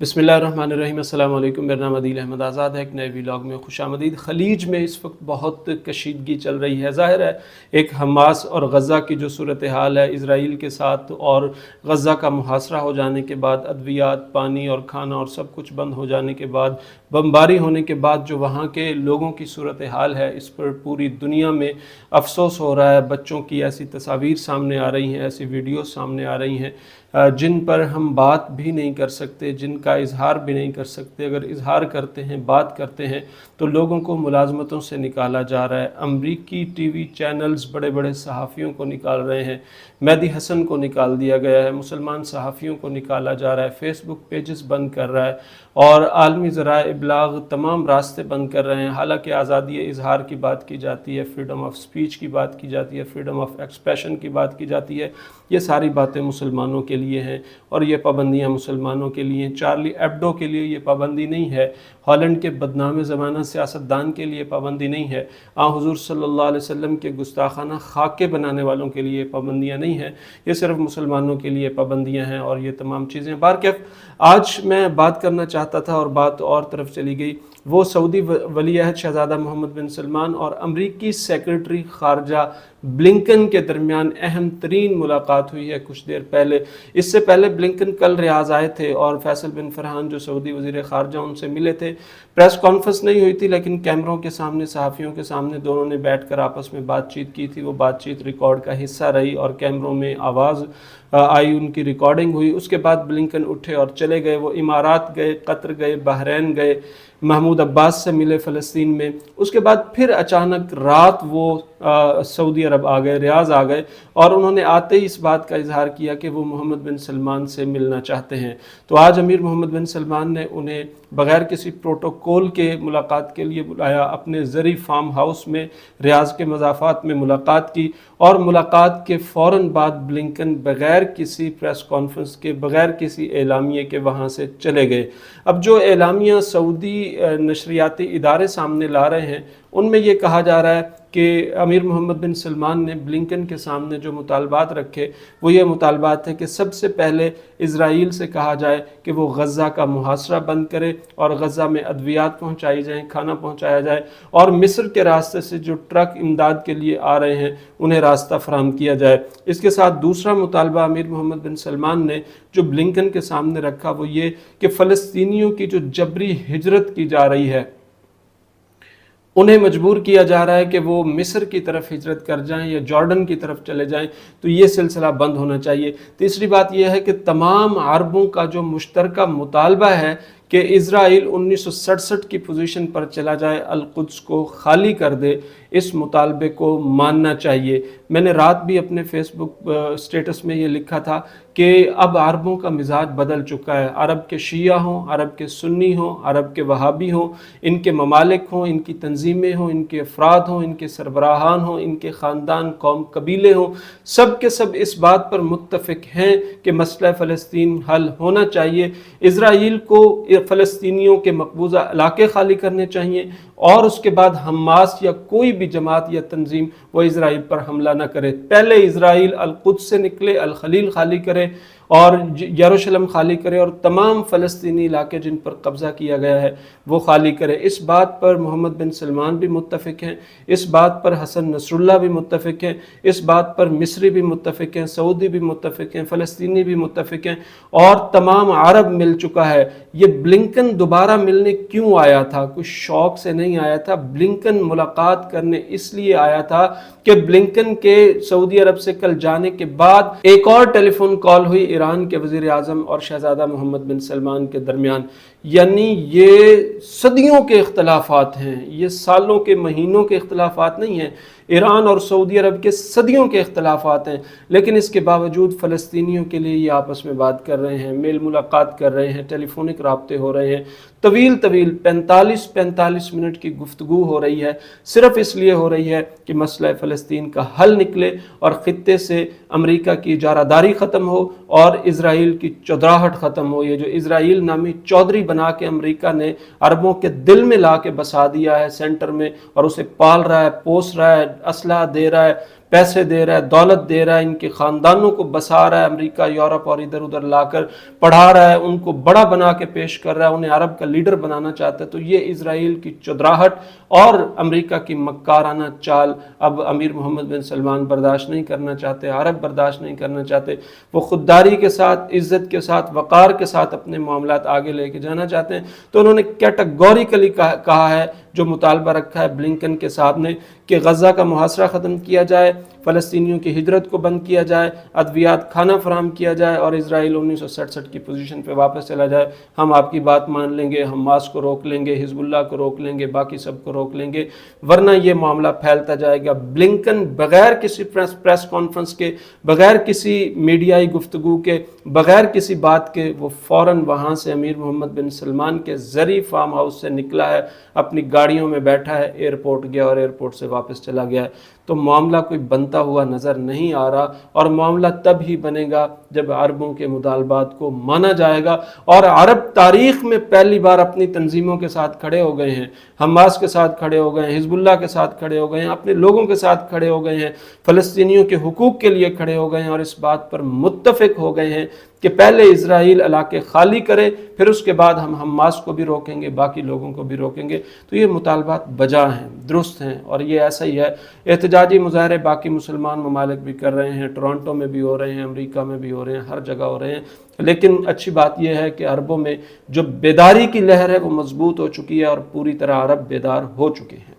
बिस्मिल्लाहिर्रहमानिर्रहीम। अस्सलाम वालेकुम। मेरा नाम अदील अहमद आज़ाद है। एक नए व्लॉग में खुशामदीद। खलीज में इस वक्त बहुत कशीदगी चल रही है। ज़ाहिर है एक हमास और गज़ा की जो सूरत हाल है इज़राइल के साथ, और गज़ा का मुहासरा हो जाने के बाद, अद्वियात, पानी और खाना और सब कुछ बंद हो जाने के बाद, बमबारी होने के बाद जो वहाँ के लोगों की सूरत हाल है, इस पर पूरी दुनिया में अफसोस हो रहा है। बच्चों की ऐसी तस्वीर सामने आ रही हैं, ऐसी वीडियो सामने आ रही हैं जिन पर हम बात भी नहीं कर सकते, जिनका इजहार भी नहीं कर सकते। अगर इजहार करते हैं, बात करते हैं, तो लोगों को मुलाजमतों से निकाला जा रहा है। अमरीकी टीवी चैनल्स बड़े बड़े सहाफ़ियों को निकाल रहे हैं। मेहदी हसन को निकाल दिया गया है, मुसलमान सहाफ़ियों को निकाला जा रहा है, फ़ेसबुक पेजेस बंद कर रहा है, और आलमी ज़राए इब्लाग तमाम रास्ते बंद कर रहे हैं। हालांकि आज़ादी इजहार की बात की जाती है, फ्रीडम ऑफ स्पीच की बात की जाती है, फ्रीडम ऑफ एक्सप्रेशन की बात की जाती है। ये सारी बातें मुसलमानों के लिए हैं और ये पाबंदियाँ मुसलमानों के लिए हैं। चार्ली एब्डो के लिए ये पाबंदी नहीं है। हॉलैंड के बदनाम ज़माना सियासतदान के लिए पाबंदी नहीं है। हुज़ूर सल्लल्लाहु अलैहि वसल्लम के गुस्ताखाना खाके बनाने वालों के लिए पाबंदियाँ नहीं हैं। ये सिर्फ मुसलमानों के लिए पाबंदियाँ हैं और ये तमाम चीज़ें। बारकैफ आज मैं बात करना चाहता था और बात और तरफ चली गई। वो सऊदी वली अहद शहज़ादा मोहम्मद बिन सलमान और अमरीकी सेक्रेटरी ख़ारजा ब्लिंकन के दरमियान अहम तरीन मुलाकात हुई है कुछ देर पहले। इससे पहले ब्लिंकन कल रियाज़ आए थे और फैसल बिन फरहान जो सऊदी वज़ीर ख़ारजा उनसे मिले थे। प्रेस कॉन्फ्रेंस नहीं हुई थी, लेकिन कैमरों के सामने, सहाफ़ियों के सामने दोनों ने बैठकर आपस में बातचीत की थी। वो बातचीत रिकॉर्ड का हिस्सा रही और कैमरों में आवाज़ आई, उनकी रिकॉर्डिंग हुई। उसके बाद ब्लिंकन उठे और चले गए। वो इमारात गए, कतर गए, बहरैन गए, महमूद अब्बास से मिले फ़लस्तीन में। उसके बाद फिर अचानक रात वो सऊदी अरब आ गए, रियाज़ आ गए, और उन्होंने आते ही इस बात का इजहार किया कि वो मोहम्मद बिन सलमान से मिलना चाहते हैं। तो आज अमीर मोहम्मद बिन सलमान ने उन्हें बग़ैर किसी प्रोटोकॉल के मुलाकात के लिए बुलाया। अपने ज़री फार्म हाउस में रियाज़ के मज़ाफ़ात में मुलाकात की, और मुलाकात के फ़ौरन बाद ब्लिंकन बग़ैर किसी प्रेस कॉन्फ्रेंस के, बग़ैर किसी एलामिये के वहाँ से चले गए। अब जो एलामिया सऊदी नशरियाती इदारे सामने ला रहे हैं, उनमें ये कहा जा रहा है कि अमीर मोहम्मद बिन सलमान ने ब्लिंकन के सामने जो मुतालबात रखे, वो ये मुतालबात है कि सबसे पहले इज़राइल से कहा जाए कि वो गज़ा का मुहासरा बंद करे और गज़ा में अद्वियात पहुँचाई जाएँ, खाना पहुँचाया जाए, और मिस्र के रास्ते से जो ट्रक इमदाद के लिए आ रहे हैं उन्हें रास्ता फराहम किया जाए। इसके साथ दूसरा मुतालबा अमीर मोहम्मद बिन सलमान ने जो ब्लिंकन के सामने रखा, वो ये कि फ़लस्तीनियों की जो जबरी हिजरत की जा रही है, उन्हें मजबूर किया जा रहा है कि वो मिस्र की तरफ हिजरत कर जाएं या जॉर्डन की तरफ चले जाएं, तो ये सिलसिला बंद होना चाहिए। तीसरी बात यह है कि तमाम अरबों का जो मुश्तरका मुतालबा है कि इज़राइल 1967 की पोजीशन पर चला जाए, अल-कुद्स को खाली कर दे, इस मुतालबे को मानना चाहिए। मैंने रात भी अपने फेसबुक स्टेटस में ये लिखा था कि अब अरबों का मिजाज बदल चुका है। अरब के शिया हों, अरब के सुन्नी हों, अरब के वहाबी हों, इनके ममालिक हों, इनकी तंजीमें हों, इनके अफराद हों, इनके सरबराहान हों, इनके ख़ानदान, कौम, कबीले हों, सब के सब इस बात पर मुत्तफ़िक हैं कि मसला फ़लस्तीन हल होना चाहिए। इज़राइल को फ़लस्तीनियों के मकबूजा इलाके खाली करने चाहिए, और उसके बाद हमास या कोई भी जमात या तंजीम वो इज़राइल पर हमला न करे। पहले इज़राइल अल-कुद्स से निकले, अल-खलील खाली करे और यरूशलेम खाली करे, और तमाम फ़लस्तीनी इलाके जिन पर कब्ज़ा किया गया है वो खाली करे। इस बात पर मोहम्मद बिन सलमान भी मुत्तफ़िक हैं, इस बात पर हसन नसरुल्लाह भी मुत्तफ़िक हैं, इस बात पर मिस्री भी मुत्तफ़िक हैं, सऊदी भी मुत्तफ़िक हैं, फ़लस्तीनी भी मुत्तफ़िक हैं, और तमाम अरब मिल चुका है। ये ब्लिंकन दोबारा मिलने क्यों आया था? कुछ शौक़ से नहीं आया था। ब्लिंकन मुलाकात करने इसलिए आया था कि ब्लिंकन के सऊदी अरब से कल जाने के बाद एक और टेलीफोन कॉल हुई ईरान के वज़ीर आज़म और शहज़ादा मोहम्मद बिन सलमान के दरमियान। यानी ये सदियों के इख्तलाफात हैं, ये सालों के, महीनों के इख्तलाफात नहीं हैं। ईरान और सऊदी अरब के सदियों के इख्तलाफात हैं, लेकिन इसके बावजूद फ़लस्तीनियों के लिए ये आपस में बात कर रहे हैं, मेल मुलाकात कर रहे हैं, टेलीफोनिक राब्ते हो रहे हैं। तवील 45 मिनट की गुफ्तगू हो रही है, सिर्फ इसलिए हो रही है कि मसला फ़लस्तीन का हल निकले और ख़ित्ते से अमरीका की इजारादारी ख़त्म हो और इज़राइल की चौधराहट ख़त्म हो। ये जो इज़राइल नामी चौधरी बना के अमरीका ने अरबों के दिल में ला के बसा दिया है सेंटर में, और उसे पाल रहा है, पोस रहा है, असलहा दे रहा है, پیسے دے رہا ہے، دولت دے رہا ہے، ان کے خاندانوں کو بسا رہا ہے امریکہ یورپ اور ادھر ادھر لا کر پڑھا رہا ہے، ان کو بڑا بنا کے پیش کر رہا ہے، انہیں عرب کا لیڈر بنانا چاہتا ہے. تو یہ اسرائیل کی چدراہٹ اور امریکہ کی مکارانہ چال اب امیر محمد بن سلمان برداشت نہیں کرنا چاہتے، عرب برداشت نہیں کرنا چاہتے. وہ خودداری کے ساتھ، عزت کے ساتھ، وقار کے ساتھ اپنے معاملات آگے لے کے جانا چاہتے ہیں. تو انہوں نے کیٹیگوریکلی کہا ہے، جو مطالبہ رکھا ہے بلنکن کے صاحب نے، کہ غزہ کا محاصرہ ختم کیا جائے، فلسطینیوں کی ہجرت کو بند کیا جائے، ادویات کھانا فراہم کیا جائے، اور اسرائیل 1967 کی پوزیشن پہ واپس چلا جائے. ہم آپ کی بات مان لیں گے، حماس کو روک لیں گے، حزب اللہ کو روک لیں گے، باقی سب کو روک لیں گے، ورنہ یہ معاملہ پھیلتا جائے گا. بلنکن بغیر کسی پریس کانفرنس کے، بغیر کسی میڈیائی گفتگو کے، بغیر کسی بات کے، وہ فوراً وہاں سے امیر محمد بن سلمان کے زرعی فارم ہاؤس سے نکلا ہے، اپنی گاڑیوں میں بیٹھا ہے، ایئرپورٹ گیا اور ایئرپورٹ سے واپس چلا گیا ہے. تو معاملہ کوئی بنتا ہوا نظر نہیں آ رہا، اور معاملہ تب ہی بنے گا جب عربوں کے مطالبات کو مانا جائے گا. اور عرب تاریخ میں پہلی بار اپنی تنظیموں کے ساتھ کھڑے ہو گئے ہیں، حماس کے ساتھ کھڑے ہو گئے ہیں، حزب اللہ کے ساتھ کھڑے ہو گئے ہیں، اپنے لوگوں کے ساتھ کھڑے ہو گئے ہیں، فلسطینیوں کے حقوق کے لیے کھڑے ہو گئے ہیں، اور اس بات پر متفق ہو گئے ہیں کہ پہلے اسرائیل علاقے خالی کرے، پھر اس کے بعد ہم حماس کو بھی روکیں گے، باقی لوگوں کو بھی روکیں گے. تو یہ مطالبات بجا ہیں، درست ہیں، اور یہ ایسا ہی ہے. احتجاجی مظاہرے باقی مسلمان ممالک بھی کر رہے ہیں، ٹورانٹو میں بھی ہو رہے ہیں، امریکہ میں بھی ہو رہے ہیں، ہر جگہ ہو رہے ہیں. لیکن اچھی بات یہ ہے کہ عربوں میں جو بیداری کی لہر ہے وہ مضبوط ہو چکی ہے، اور پوری طرح عرب بیدار ہو چکے ہیں.